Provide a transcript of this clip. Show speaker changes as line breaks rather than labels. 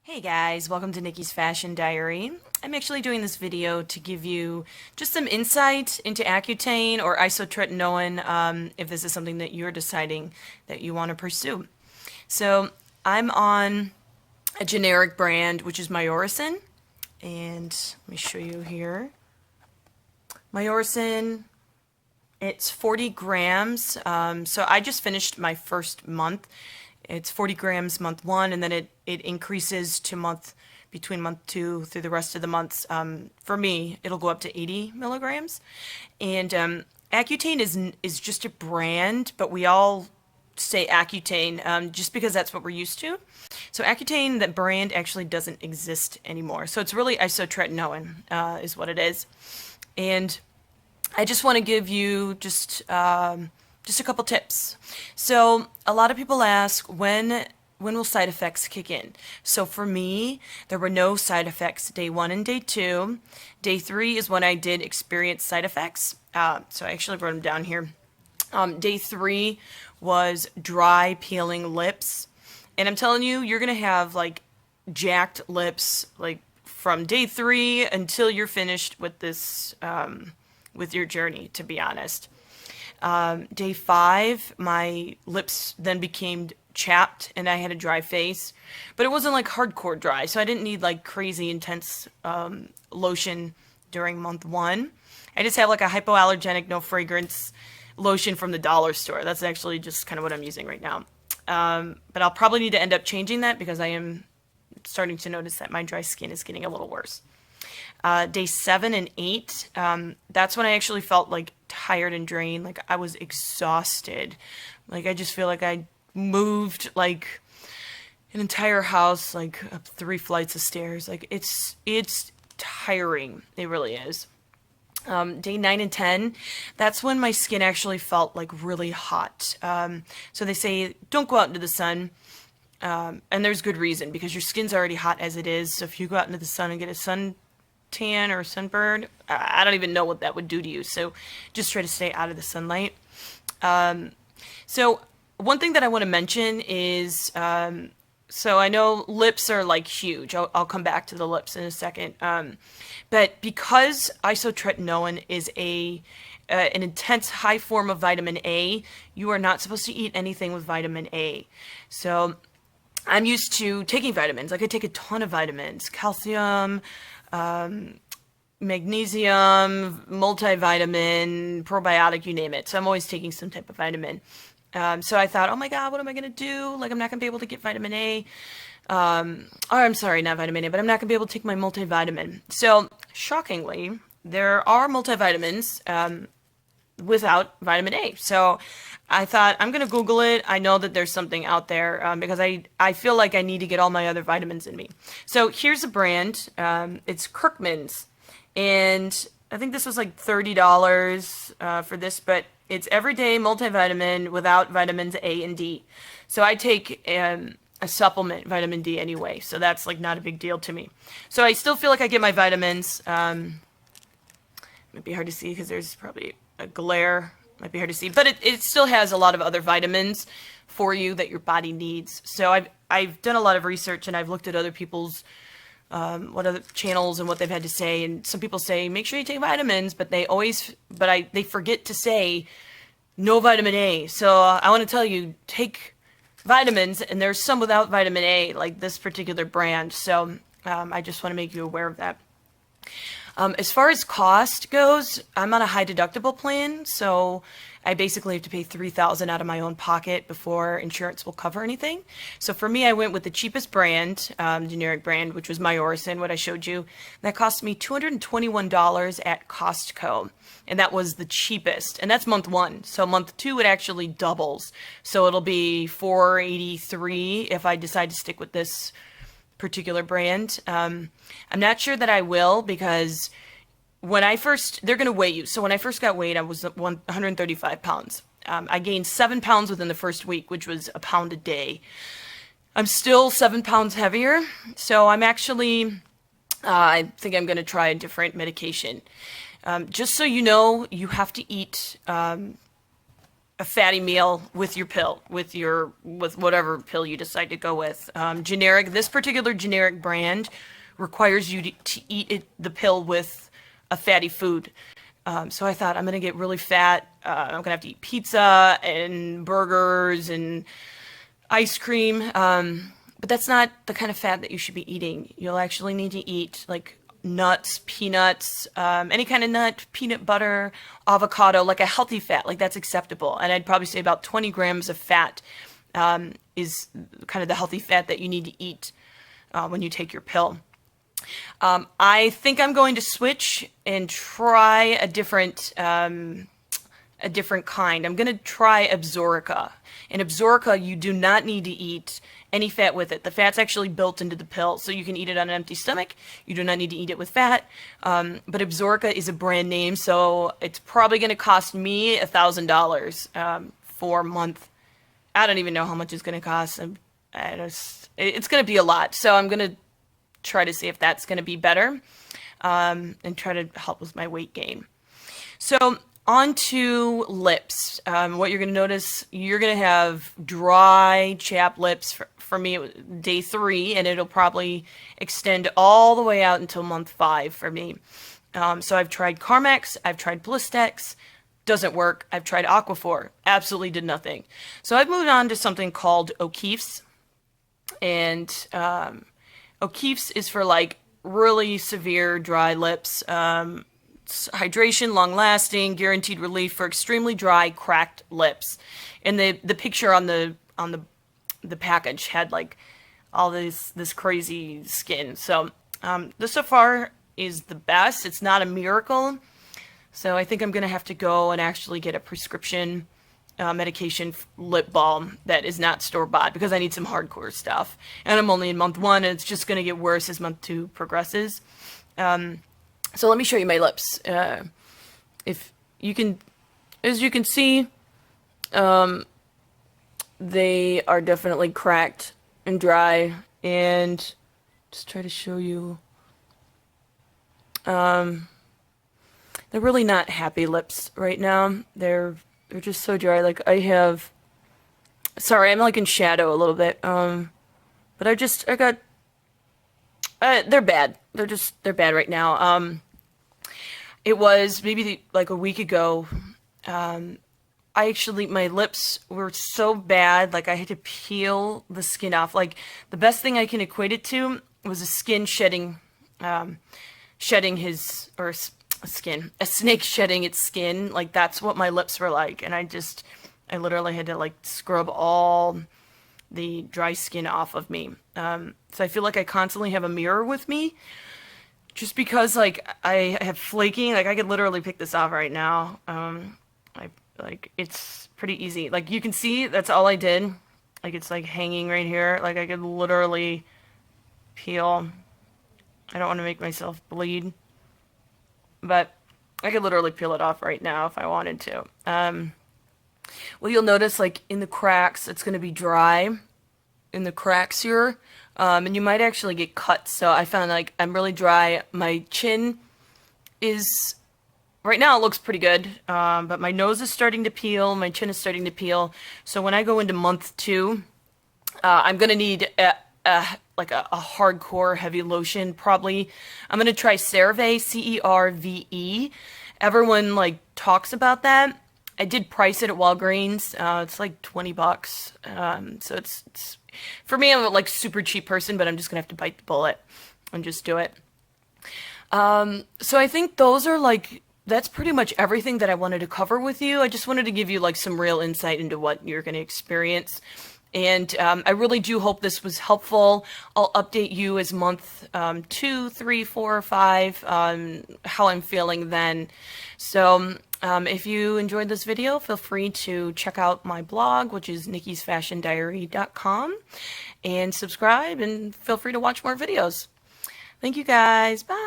Hey guys, welcome to Nikki's Fashion Diary. I'm actually doing this video to give you just some insight into Accutane or Isotretinoin if this is something that you're deciding that you want to pursue. So I'm on a generic brand, which is Myorsin, and let me show you here. Myorsin, it's 40 grams, so I just finished my first month. It's 40 grams month one, and then it increases to between month two through the rest of the months. For me, it'll go up to 80 milligrams. And Accutane is just a brand, but we all say Accutane just because that's what we're used to. So Accutane, that brand actually doesn't exist anymore. So it's really isotretinoin is what it is. And I just want to give you just a couple tips. So a lot of people ask when will side effects kick in? So for me, there were no side effects day 1 and day 2. Day 3 is when I did experience side effects. So I actually wrote them down here. Day 3 was dry, peeling lips. And I'm telling you, you're going to have like jacked lips like from day 3 until you're finished with this, with your journey, to be honest. Day 5, my lips then became chapped and I had a dry face, but it wasn't like hardcore dry, so I didn't need like crazy intense lotion during month 1. I just have like a hypoallergenic, no fragrance lotion from the dollar store. That's actually just kind of what I'm using right now. But I'll probably need to end up changing that because I am starting to notice that my dry skin is getting a little worse. Day 7 and 8, that's when I actually felt like tired and drained. Like I was exhausted. Like I just feel like I moved like an entire house, like up 3 flights of stairs. Like it's tiring. It really is. Day 9 and 10, that's when my skin actually felt like really hot. So they say don't go out into the sun. And there's good reason because your skin's already hot as it is. So if you go out into the sun and get a tan or sunburn, I don't even know what that would do to you. So just try to stay out of the sunlight. So one thing that I want to mention is, so I know lips are like huge. I'll come back to the lips in a second. But because isotretinoin is an intense high form of vitamin A, you are not supposed to eat anything with vitamin A. So I'm used to taking vitamins. Like I take a ton of vitamins, calcium, magnesium, multivitamin, probiotic, you name it. So I'm always taking some type of vitamin. So I thought, oh my God, what am I going to do? Like I'm not going to be able to get vitamin A. Or I'm sorry, not vitamin A, but I'm not going to be able to take my multivitamin. So shockingly, there are multivitamins, without vitamin A. So I thought, I'm going to Google it. I know that there's something out there because I feel like I need to get all my other vitamins in me. So here's a brand. It's Kirkman's. And I think this was like $30 for this, but it's everyday multivitamin without vitamins A and D. So I take a supplement, vitamin D anyway. So that's like not a big deal to me. So I still feel like I get my vitamins. It might be hard to see because there's probably a glare. Might be hard to see, but it still has a lot of other vitamins for you that your body needs. So I've done a lot of research and I've looked at other people's what other channels and what they've had to say. And some people say make sure you take vitamins, but they forget to say no vitamin A. So I want to tell you, take vitamins, and there's some without vitamin A, like this particular brand. So I just want to make you aware of that. As far as cost goes, I'm on a high deductible plan, so I basically have to pay $3,000 out of my own pocket before insurance will cover anything. So for me, I went with the cheapest brand, generic brand, which was Myorsin, what I showed you. That cost me $221 at Costco, and that was the cheapest. And that's month 1. So month 2, it actually doubles. So it'll be $483 if I decide to stick with this particular brand. I'm not sure that I will because they're going to weigh you. So when I first got weighed, I was 135 pounds. I gained 7 pounds within the first week, which was a pound a day. I'm still 7 pounds heavier. So I'm actually, I think I'm going to try a different medication. Just so you know, you have to eat a fatty meal with your pill, with whatever pill you decide to go with. This particular generic brand requires you to eat the pill with a fatty food. So I thought, I'm gonna get really fat. I'm gonna have to eat pizza and burgers and ice cream. But that's not the kind of fat that you should be eating. You'll actually need to eat like nuts, peanuts, any kind of nut, peanut butter, avocado, like a healthy fat, like that's acceptable. And I'd probably say about 20 grams of fat is kind of the healthy fat that you need to eat when you take your pill. I think I'm going to switch and try a different kind. I'm going to try Absorica. In Absorica, you do not need to eat any fat with it. The fat's actually built into the pill, so you can eat it on an empty stomach. You do not need to eat it with fat. But Absorica is a brand name, so it's probably going to cost me $1,000 for a month. I don't even know how much it's going to cost. It's going to be a lot, so I'm going to try to see if that's going to be better and try to help with my weight gain. So on to lips. What you're going to notice, you're going to have dry, chapped lips. For me, it was day 3, and it'll probably extend all the way out until month 5 for me. So I've tried Carmex, I've tried Blistex, doesn't work. I've tried Aquaphor, absolutely did nothing. So I've moved on to something called O'Keeffe's, and O'Keeffe's is for like really severe dry lips. Hydration, long lasting, guaranteed relief for extremely dry, cracked lips. And the picture on the package had like all this crazy skin. So this so far is the best. It's not a miracle. So I think I'm gonna have to go and actually get a prescription medication lip balm that is not store-bought, because I need some hardcore stuff. And I'm only in month 1, and it's just gonna get worse as month 2 progresses. So let me show you my lips. If you can, as you can see, they are definitely cracked and dry, and just try to show you. They're really not happy lips right now. They're just so dry. Like I have, sorry, I'm like in shadow a little bit. But I got, they're bad. They're bad right now. It was maybe like a week ago. My lips were so bad, like I had to peel the skin off. Like the best thing I can equate it to was a skin shedding, a snake shedding its skin. Like that's what my lips were like. And I literally had to like scrub all the dry skin off of me. So I feel like I constantly have a mirror with me, just because like I have flaking. Like I could literally pick this off right now. It's pretty easy. Like you can see, that's all I did. Like it's like hanging right here. Like I could literally peel. I don't want to make myself bleed, but I could literally peel it off right now if I wanted to. Well, you'll notice like in the cracks, it's going to be dry in the cracks here. And you might actually get cuts. So I found like I'm really dry. My chin is, right now it looks pretty good. But my nose is starting to peel. My chin is starting to peel. So when I go into month 2, I'm going to need a hardcore heavy lotion probably. I'm going to try CeraVe, CERVE. Everyone like talks about that. I did price it at Walgreens. It's like $20. So it's for me, I'm like super cheap person, but I'm just gonna have to bite the bullet and just do it. So I think that's pretty much everything that I wanted to cover with you. I just wanted to give you like some real insight into what you're gonna experience. And I really do hope this was helpful. I'll update you as month 2, 3, 4, 5 on how I'm feeling then. So if you enjoyed this video, feel free to check out my blog, which is nikkisfashiondiary.com, and subscribe, and feel free to watch more videos. Thank you guys. Bye.